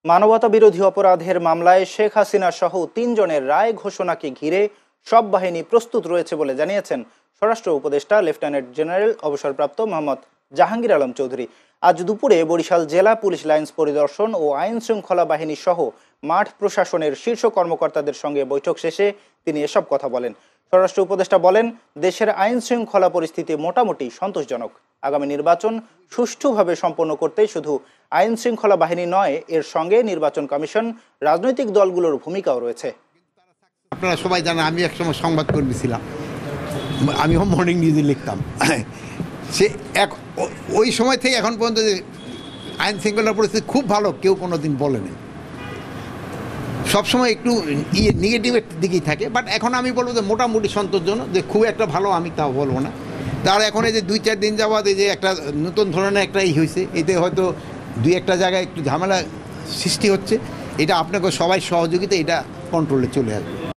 মানবতা বিরোধী অপরাধের মামলায় শেখ হাসিনা সহ ৩ জনের রায় ঘোষণাকে ঘিরে সব বাহিনী প্রস্তুত রয়েছে বলে জানিয়েছেন স্বরাষ্ট্র উপদেষ্টা লেফটেন্যান্ট জেনারেল অবসরপ্রাপ্ত মোহাম্মদ জাহাঙ্গীর আলম চৌধুরী। আজ দুপুরে বরিশাল জেলা পুলিশ লাইন্স পরিদর্শন ও আইন শৃঙ্খলা বাহিনী সহ মাঠ প্রশাসনের শীর্ষ কর্মকর্তাদের সঙ্গে বৈঠক শেষে তিনি এসব কথা বলেন। স্বরাষ্ট্র উপদেষ্টা বলেন, দেশের আইন শৃঙ্খলা পরিস্থিতি মোটামুটি সন্তোষজনক। আগামী নির্বাচন সুষ্ঠুভাবে সম্পন্ন করতে শুধু আইন শৃঙ্খলা বাহিনী নয়, এর সঙ্গে নির্বাচন কমিশন, রাজনৈতিক দলগুলোর ভূমিকাও রয়েছে। আপনারা সবাই জানেন আমি একসময় সংবাদকর্মী ছিলাম, আমিও মর্নিং নিউজে লিখতাম। সে ওই সময় থেকে এখন পর্যন্ত যে আইন শৃঙ্খলা পরিস্থিতি খুব ভালো কেউ কোনো দিন বলেনি। সবসময় একটু নেগেটিভের দিকেই থাকে, বাট এখন আমি বলবো যে মোটামুটি সন্তোষজনক, যে খুব একটা ভালো আমি তাও বলবো না। তার এখন এই যে 2-4 দিন যাওয়াতে এই যে একটা নতুন ধরনের একটা হয়েছে, এতে হয়তো 2-1টা জায়গায় একটু ঝামেলা সৃষ্টি হচ্ছে, এটা আপনাকে সবাই সহযোগিতা এটা কন্ট্রোলে চলে আসবে।